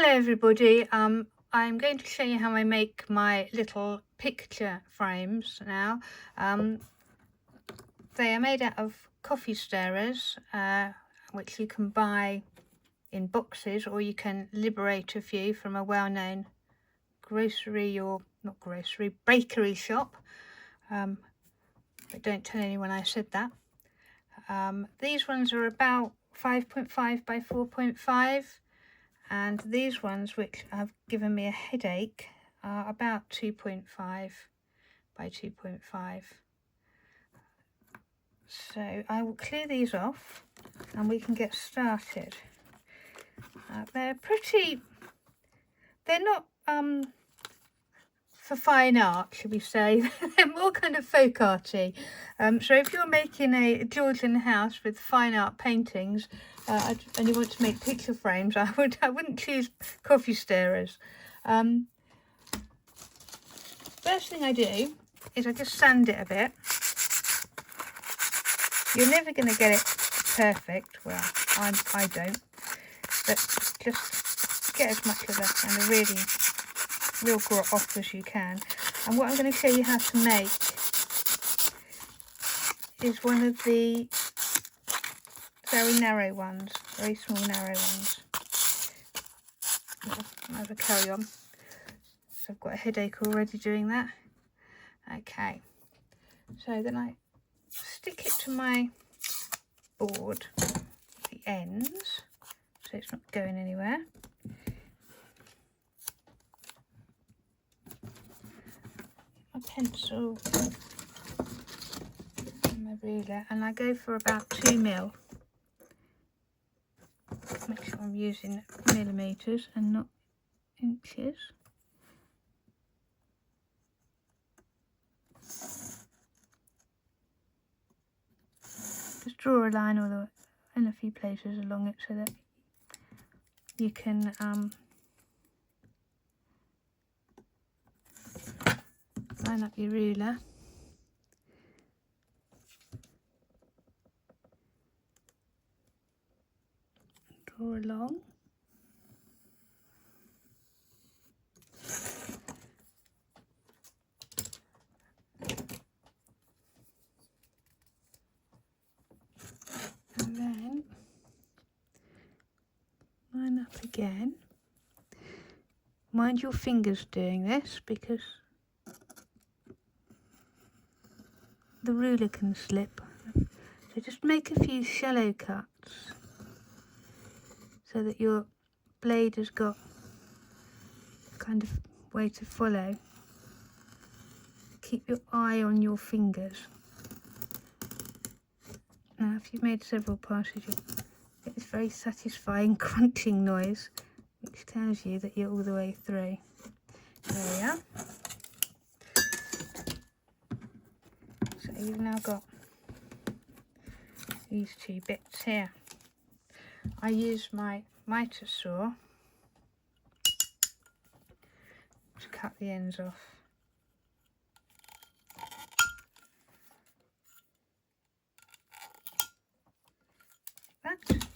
Hello everybody, I'm going to show you how I make my little picture frames now. They are made out of coffee stirrers, which you can buy in boxes, or you can liberate a few from a well-known grocery, or not grocery, bakery shop. But don't tell anyone I said that. These ones are about 5.5 by 4.5. And these ones, which have given me a headache, are about 2.5 by 2.5. So I will clear these off and we can get started. They're not for fine art, should we say. They're more kind of folk arty. So if you're making a Georgian house with fine art paintings and you want to make picture frames, I wouldn't choose coffee stirrers. First thing I do is I just sand it a bit. You're never going to get it perfect. Well, I don't. But just get as much of the kind of real grot off as you can. And what I'm going to show you how to make is one of the very narrow ones, very small narrow ones. I'll carry on. So I've got a headache already doing that. Okay, so then I stick it to my board, the ends, so it's not going anywhere. My pencil and my ruler, and I go for about 2mm. Make sure I'm using millimetres and not inches. Just draw a line all the way in a few places along it so that you can line up your ruler. Draw along. And then line up again. Mind your fingers doing this because the ruler can slip. So just make a few shallow cuts so that your blade has got kind of way to follow. Keep your eye on your fingers. Now if you've made several passes, you'll get this very satisfying crunching noise which tells you that you're all the way through. There we are. So you've now got these two bits here. I use my mitre saw to cut the ends off. Like that.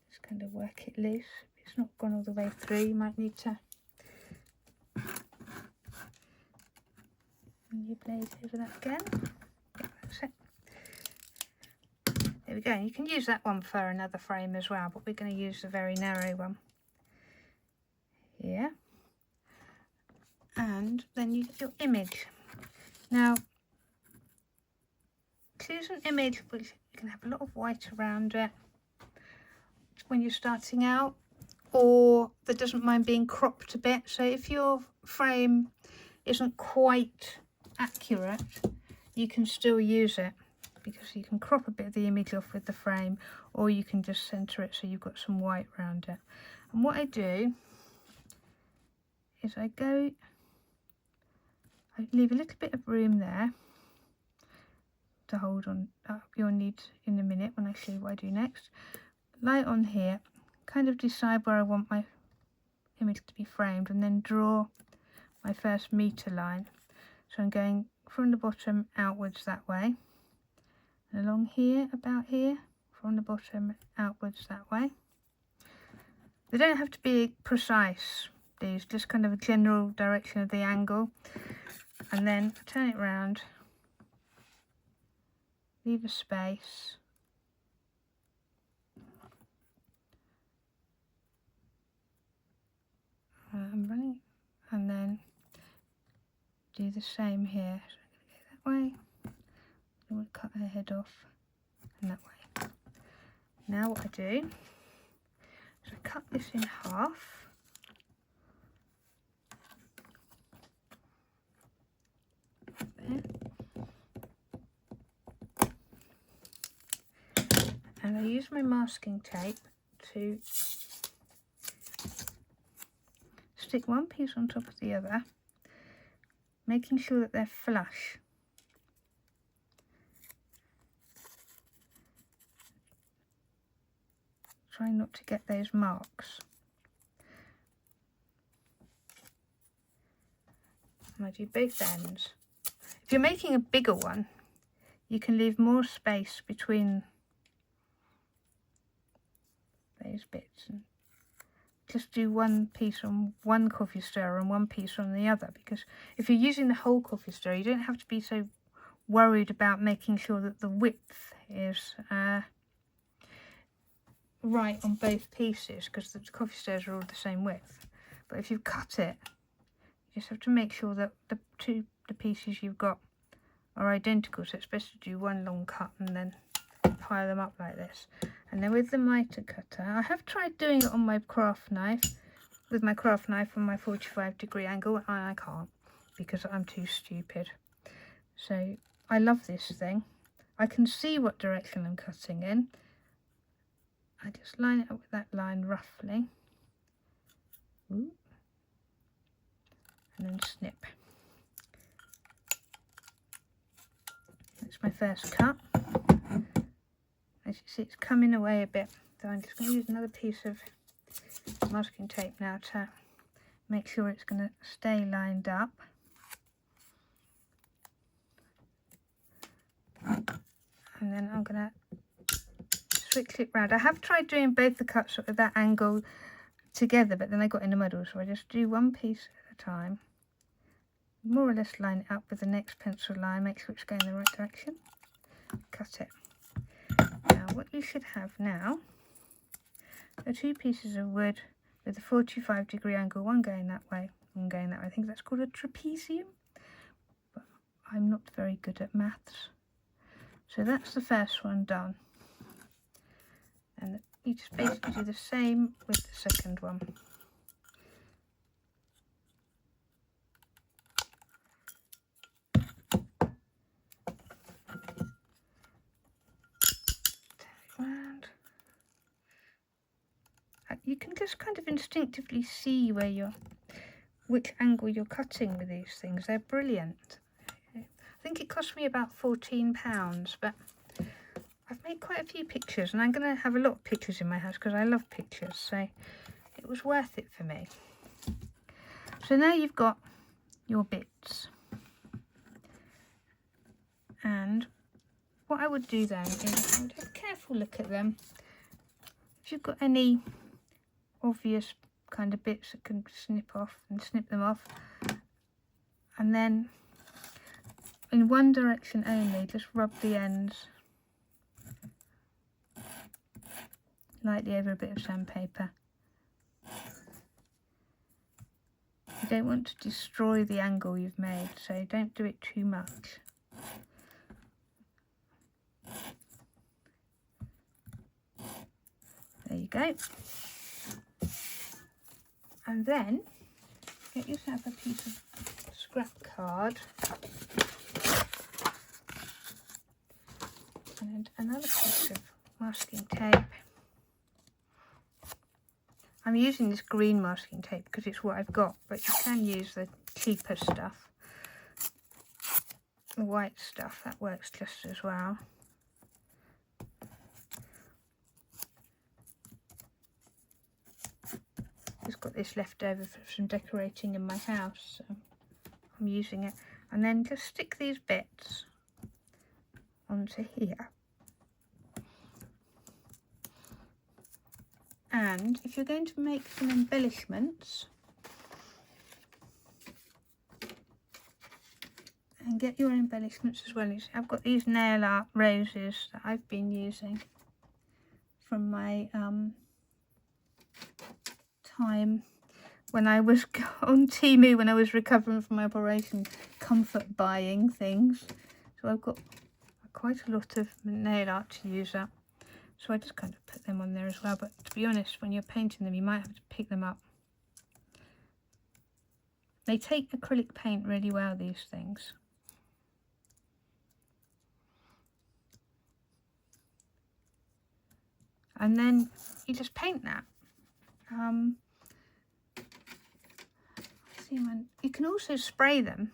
Just kind of work it loose. If it's not gone all the way through, you might need to run your blade over that again. Yeah, that's it. There we go. You can use that one for another frame as well, but we're going to use the very narrow one here. And then you get your image. Now, choose an image which can have a lot of white around it when you're starting out, or that doesn't mind being cropped a bit. So if your frame isn't quite accurate, you can still use it, because you can crop a bit of the image off with the frame, or you can just centre it so you've got some white around it. And what I do is I leave a little bit of room there to hold on. You'll need in a minute when I show you what I do next. Light on here, kind of decide where I want my image to be framed, and then draw my first metre line. So I'm going from the bottom outwards that way, and along here, about here, from the bottom outwards that way. They don't have to be precise, these, just kind of a general direction of the angle. And then turn it round, leave a space. I'm running, and then do the same here. So I'm going to go that way. I want to cut her head off, and that way. Now what I do is I cut this in half. There. And I use my masking tape to stick one piece on top of the other, making sure that they're flush. Try not to get those marks. And I do both ends. If you're making a bigger one, you can leave more space between those bits and just do one piece on one coffee stirrer and one piece on the other, because if you're using the whole coffee stirrer, you don't have to be so worried about making sure that the width is right on both pieces, because the coffee stirrers are all the same width. But if you cut it, you just have to make sure that the pieces you've got are identical. So it's best to do one long cut and then pile them up like this. And then with the mitre cutter, I have tried doing it on my craft knife, with my craft knife on my 45-degree angle, and I can't because I'm too stupid. So I love this thing. I can see what direction I'm cutting in. I just line it up with that line roughly. Ooh. And then snip. That's my first cut. As you see, it's coming away a bit, so I'm just going to use another piece of masking tape now to make sure it's going to stay lined up. And then I'm going to switch it round. I have tried doing both the cuts at that angle together, but then I got in the middle, so I just do one piece at a time. More or less line it up with the next pencil line, make sure it's going in the right direction. Cut it. Now what you should have now are two pieces of wood with a 45-degree angle, one going that way, one going that way. I think that's called a trapezium, but I'm not very good at maths. So that's the first one done. And you just basically do the same with the second one. Around. You can just kind of instinctively see where which angle you're cutting with these things. They're brilliant. I think it cost me about £14, but I've made quite a few pictures, and I'm going to have a lot of pictures in my house because I love pictures, so it was worth it for me. So now you've got your bits, and what I would do then is I would have a careful look at them. If you've got any obvious kind of bits that can snip them off, and then in one direction only, just rub the ends lightly over a bit of sandpaper. You don't want to destroy the angle you've made, so don't do it too much. There you go. And then get yourself a piece of scrap card and another piece of masking tape. I'm using this green masking tape because it's what I've got, but you can use the cheaper stuff, the white stuff, that works just as well. Just got this left over for some decorating in my house, so I'm using it. And then just stick these bits onto here. And if you're going to make some embellishments and get your embellishments as well, I've got these nail art roses that I've been using from my time when I was on Temu, when I was recovering from my operation, comfort buying things. So I've got quite a lot of nail art to use up. So I just kind of put them on there as well. But to be honest, when you're painting them, you might have to pick them up. They take acrylic paint really well, these things. And then you just paint that. You can also spray them.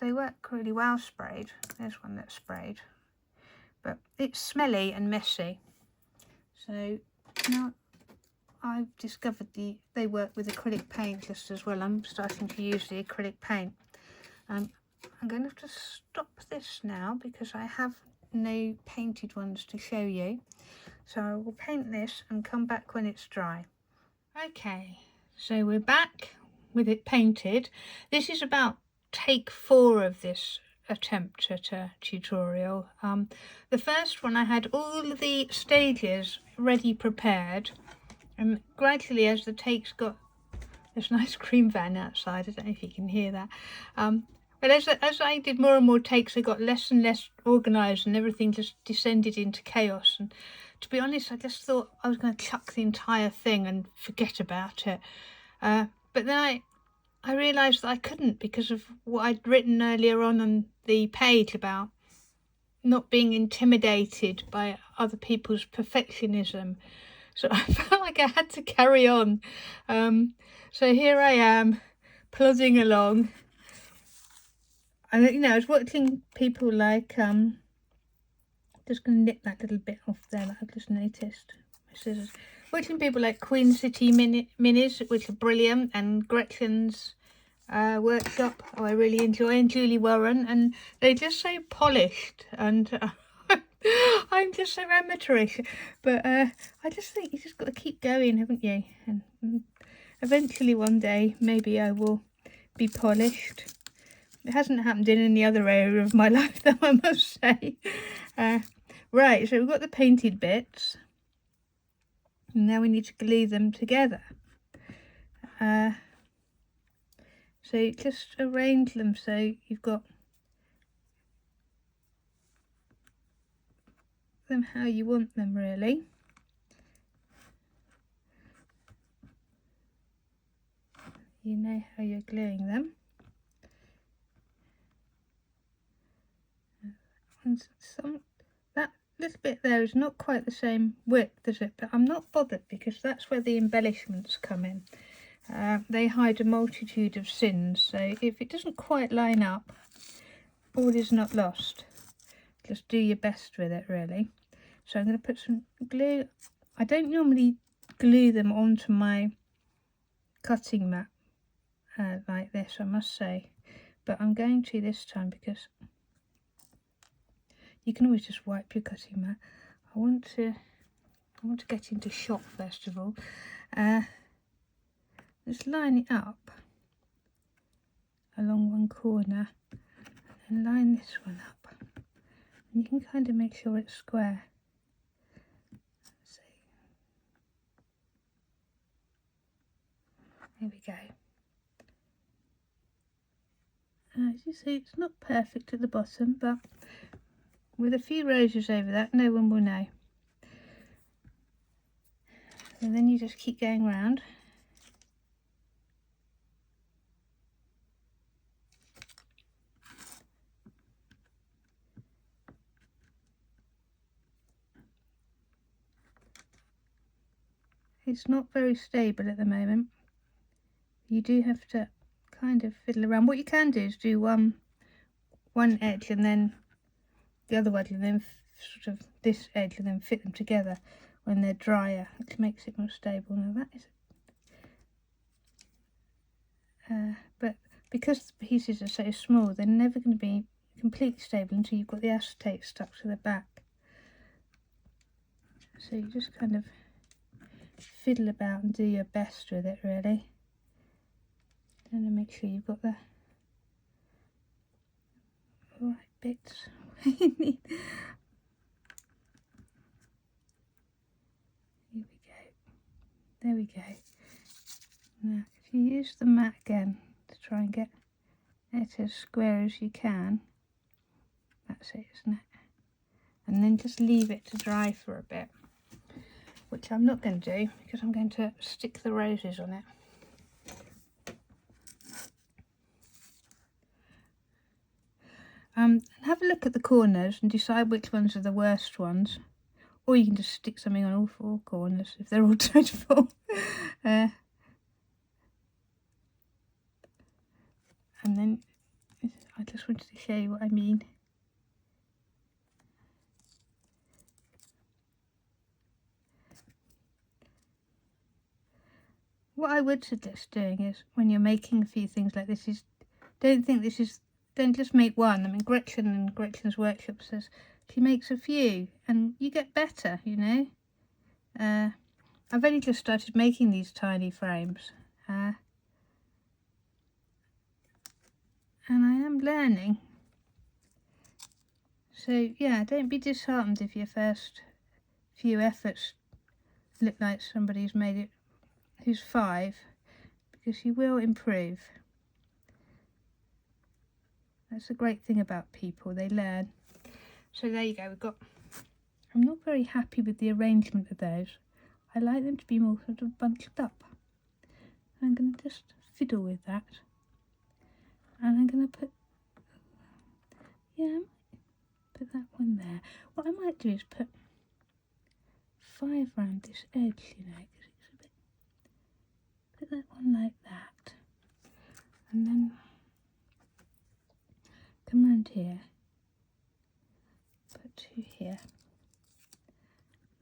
They work really well sprayed. There's one that's sprayed. But it's smelly and messy. So now I've discovered they work with acrylic paint just as well. I'm starting to use the acrylic paint. I'm going to have to stop this now because I have no painted ones to show you. So I will paint this and come back when it's dry. Okay, so we're back with it painted. This is about take 4 of this attempt at a tutorial. The first one I had all the stages ready prepared, and gradually as the takes got, there's an ice cream van outside, I don't know if you can hear that, but as I did more and more takes, I got less and less organised and everything just descended into chaos. And to be honest, I just thought I was going to chuck the entire thing and forget about it. But then I realised that I couldn't because of what I'd written earlier on the page about not being intimidated by other people's perfectionism. So I felt like I had to carry on. So here I am, plodding along. And you know, I was watching people like, just going to nip that little bit off there that I've just noticed. My scissors. Watching people like Queen City Minis, which are brilliant, and Gretchen's workshop, I really enjoy, and Julie Warren, and they're just so polished, and I'm just so amateurish. But I just think you just got to keep going, haven't you? And eventually one day, maybe I will be polished. It hasn't happened in any other area of my life, though, I must say. Right, so we've got the painted bits. And now we need to glue them together. So just arrange them so you've got them how you want them, really. You know how you're gluing them. And that little bit there is not quite the same width, is it? But I'm not bothered because that's where the embellishments come in. They hide a multitude of sins, so if it doesn't quite line up, all is not lost. Just do your best with it, really. So I'm going to put some glue. I don't normally glue them onto my cutting mat like this, I must say, but I'm going to this time because you can always just wipe your cutting mat. I want to get into shot first of all. Just line it up along one corner and line this one up. And you can kind of make sure it's square. So, there we go. As you see, it's not perfect at the bottom, but with a few roses over that, no one will know. And then you just keep going round. It's not very stable at the moment. You do have to kind of fiddle around. What you can do is do one edge and then the other edge, and then sort of this edge, and then fit them together when they're drier, which makes it more stable. Now that is, but because the pieces are so small, they're never going to be completely stable until you've got the acetate stuck to the back. So you just kind of fiddle about and do your best with it, really. And make sure you've got the right bits. Here we go. There we go. Now, if you use the mat again to try and get it as square as you can, that's it, isn't it? And then just leave it to dry for a bit, which I'm not going to do because I'm going to stick the roses on it. And have a look at the corners and decide which ones are the worst ones, or you can just stick something on all four corners if they're all dreadful. And then I just wanted to show you what I mean. What I would suggest doing is, when you're making a few things like this, is don't just make one. I mean, Gretchen and Gretchen's Workshop says she makes a few and you get better, you know. I've only just started making these tiny frames. And I am learning. So yeah, don't be disheartened if your first few efforts look like somebody's made it who's 5, because you will improve. That's the great thing about people, they learn. So there you go, I'm not very happy with the arrangement of those. I like them to be more sort of bunched up. I'm going to just fiddle with that. And I'm going to put that one there. What I might do is put 5 round this edge, you know, because it's a bit, put that one like that. And then come round here, put 2 here.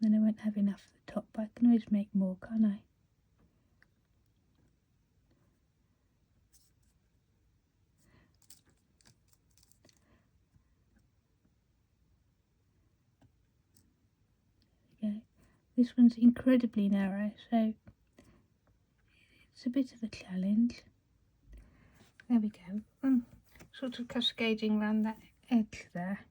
Then I won't have enough at the top, but I can always make more, can't I? Okay. This one's incredibly narrow, so it's a bit of a challenge. There we go. I'm sort of cascading around that edge there.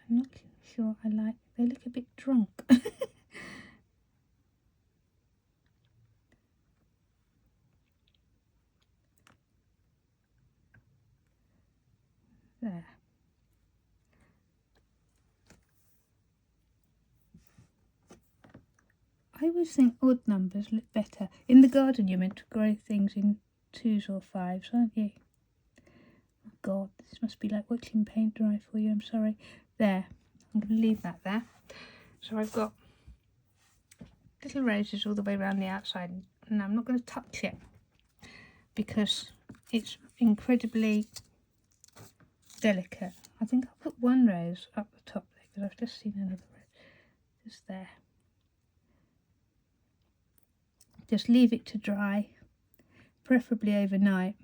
I'm not sure I like, they look a bit drunk. There. I always think odd numbers look better. In the garden you're meant to grow things in 2s or 5s, aren't you? Oh God, this must be like watching paint dry for you, I'm sorry. There, I'm going to leave that there. So I've got little roses all the way around the outside, and I'm not going to touch it because it's incredibly delicate. I think I'll put one rose up the top there because I've just seen another rose just there. Just leave it to dry, preferably overnight,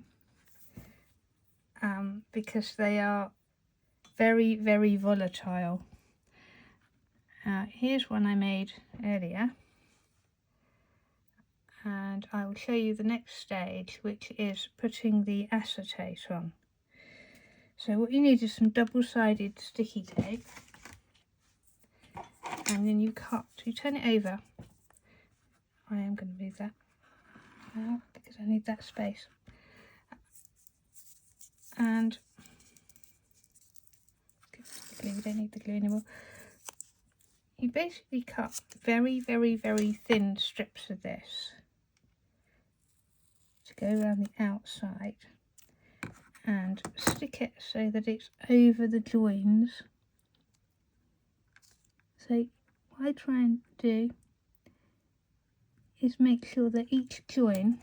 because they are very, very volatile. Here's one I made earlier, and I will show you the next stage, which is putting the acetate on. So what you need is some double-sided sticky tape, and then you turn it over. I am going to move that out because I need that space. And we don't need the glue anymore. You basically cut very, very, very thin strips of this to go around the outside and stick it so that it's over the joins. So what I try and do is make sure that each join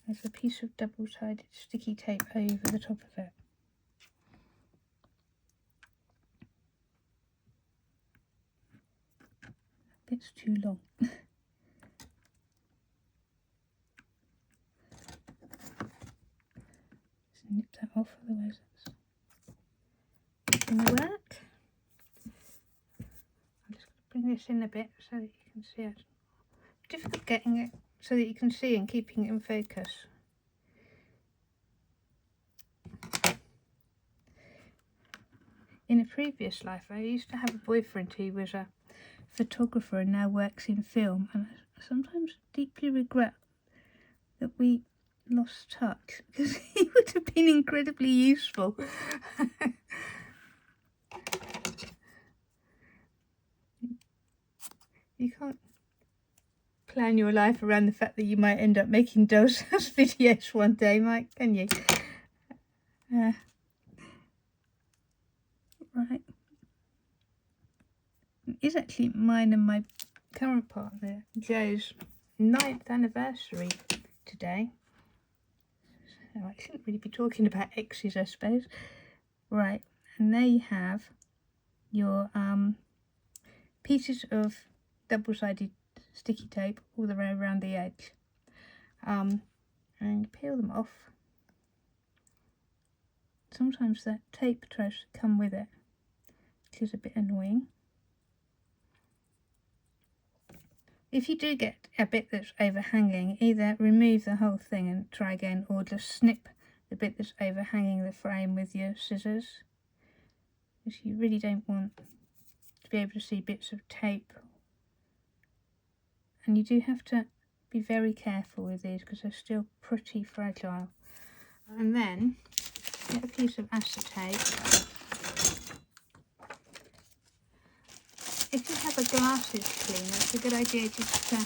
has a piece of double-sided sticky tape over the top of it. It's too long. nip that off, otherwise it's going to work. I'm just going to bring this in a bit so that you can see it. It's difficult getting it so that you can see and keeping it in focus. In a previous life, I used to have a boyfriend who was a photographer and now works in film, and I sometimes deeply regret that we lost touch because he would have been incredibly useful. You can't plan your life around the fact that you might end up making Doll's House videos one day, Mike, can you? Right. It's actually mine and my current partner, Joe's 9th anniversary today. So I shouldn't really be talking about exes, I suppose. Right, and there you have your pieces of double-sided sticky tape all the way around the edge. And you peel them off. Sometimes that tape tries to come with it, which is a bit annoying. If you do get a bit that's overhanging, either remove the whole thing and try again, or just snip the bit that's overhanging the frame with your scissors, because you really don't want to be able to see bits of tape. And you do have to be very careful with these because they're still pretty fragile. And then get a piece of acetate. If you have a glasses cleaner, it's a good idea just to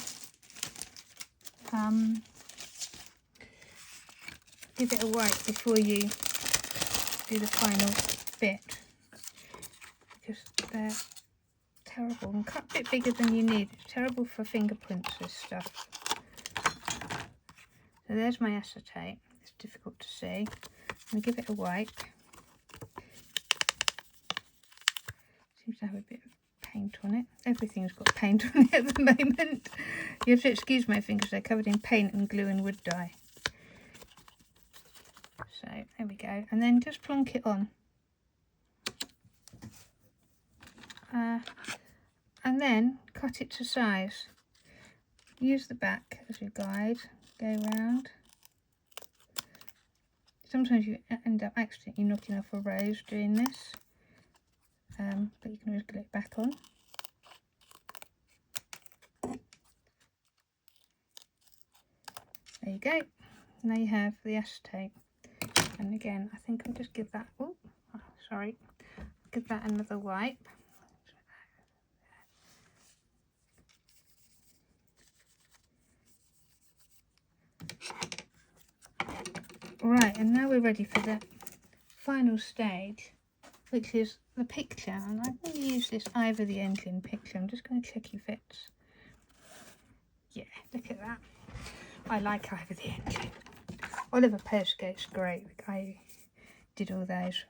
give it a wipe before you do the final bit, because they're terrible and cut a bit bigger than you need. It's terrible for fingerprints, this stuff. So there's my acetate. It's difficult to see. I'm going to give it a wipe. Seems to have a bit of paint on it. Everything's got paint on it at the moment. You have to excuse my fingers, they're covered in paint and glue and wood dye. So there we go, and then just plonk it on. And then cut it to size. Use the back as your guide, go round. Sometimes you end up accidentally knocking off a rose doing this. But you can always glue it back on. There you go. Now you have the acetate. And again, I think I'll just give that, give that another wipe. Right, and now we're ready for the final stage, which is the picture. And I'm going to use this Ivor the Engine picture. I'm just going to check if it's, yeah, look at that. I like Ivor the Engine. Oliver Perskate's great. The guy who did all those.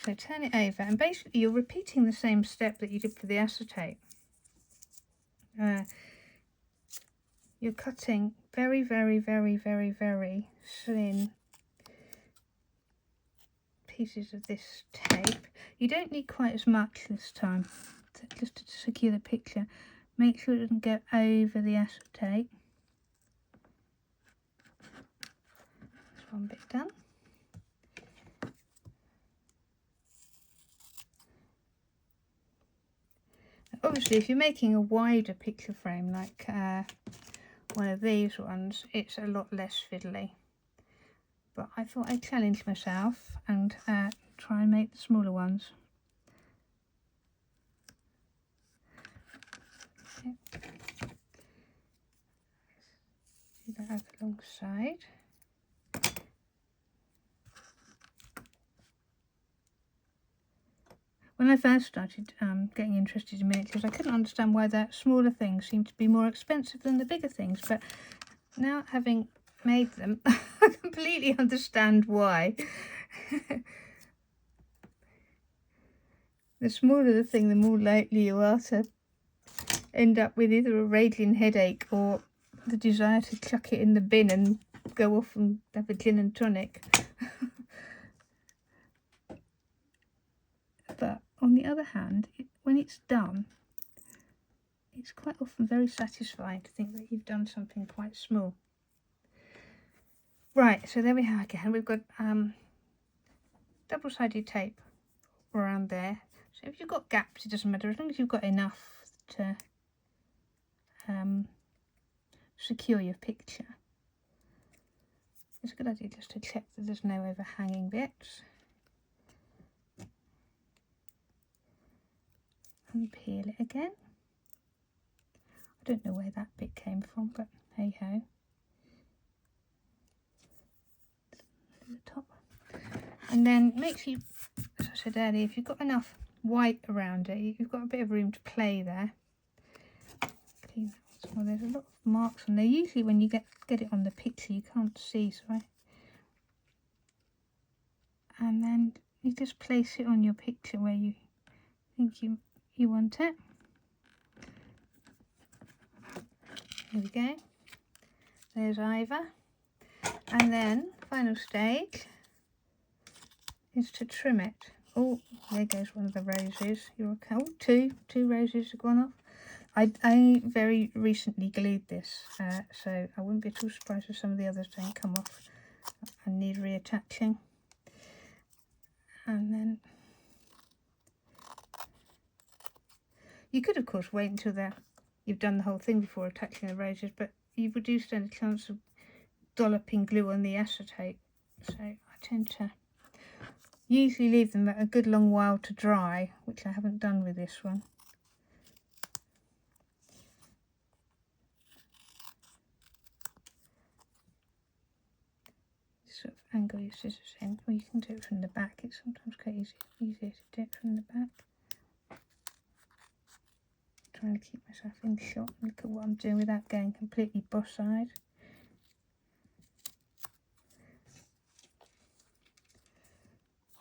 So turn it over, and basically you're repeating the same step that you did for the acetate. You're cutting very, very, very, very, very thin pieces of this tape. You don't need quite as much this time, just to secure the picture. Make sure it doesn't go over the acetate. That's one bit done. Obviously, if you're making a wider picture frame like one of these ones, it's a lot less fiddly. But I thought I'd challenge myself and try and make the smaller ones. Okay. Do that alongside. When I first started getting interested in miniatures, I couldn't understand why the smaller things seemed to be more expensive than the bigger things. But now, having made them, I completely understand why. The smaller the thing, the more likely you are to end up with either a raging headache or the desire to chuck it in the bin and go off and have a gin and tonic. on the other hand, when it's done, it's quite often very satisfying to think that you've done something quite small. Right, so there we are again. We've got double-sided tape around there. So if you've got gaps, it doesn't matter, as long as you've got enough to secure your picture. It's a good idea just to check that there's no overhanging bits. And peel it again. I don't know where that bit came from, but hey ho. The top. And then make sure you, as I said earlier, if you've got enough white around it, you've got a bit of room to play there. Clean that. Well, there's a lot of marks on there. Usually when you get it on the picture you can't see, so and then you just place it on your picture where you think you want it. There we go. There's either. And then final stage is to trim it. Oh, there goes one of the roses. You're okay. Oh, two roses have gone off. I very recently glued this, so I wouldn't be too surprised if some of the others don't come off and need reattaching. And then you could, of course, wait until you've done the whole thing before attaching the roses, but you would do stand a chance of dolloping glue on the acetate. So I tend to usually leave them a good long while to dry, which I haven't done with this one. Sort of angle your scissors in, or you can do it from the back. It's sometimes quite easier to do it from the back. Trying to keep myself in shot. Look at what I'm doing without going completely boss-eyed.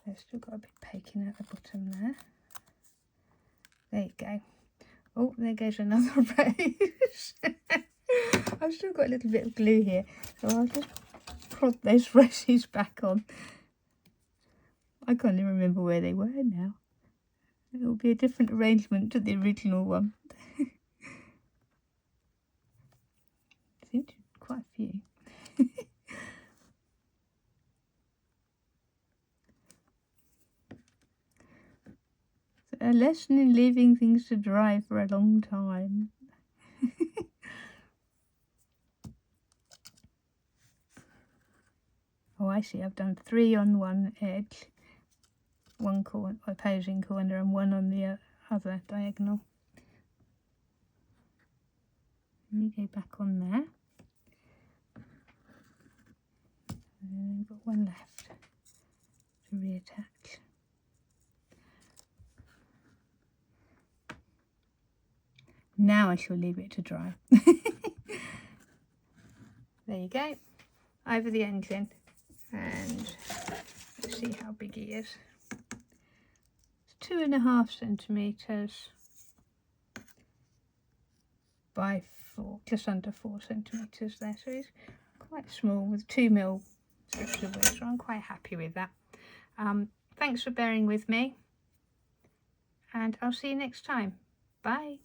I've still got a bit poking at the bottom there. There you go. Oh, there goes another rose. I've still got a little bit of glue here, so I'll just prod those roses back on. I can't even remember where they were now. It'll be a different arrangement to the original one. Seems to be quite a few. A lesson in leaving things to dry for a long time. Oh, I see. I've done 3 on one edge, one corner, opposing corner, and 1 on the other diagonal. And you go back on there. And then I've got 1 left to reattach. Now I shall leave it to dry. There you go, over the engine, and let's see how big he is. It's 2.5 centimetres by 4, just under 4 centimetres there, so it's quite small with 2mm strips of wood, so I'm quite happy with that. Thanks for bearing with me, and I'll see you next time. Bye.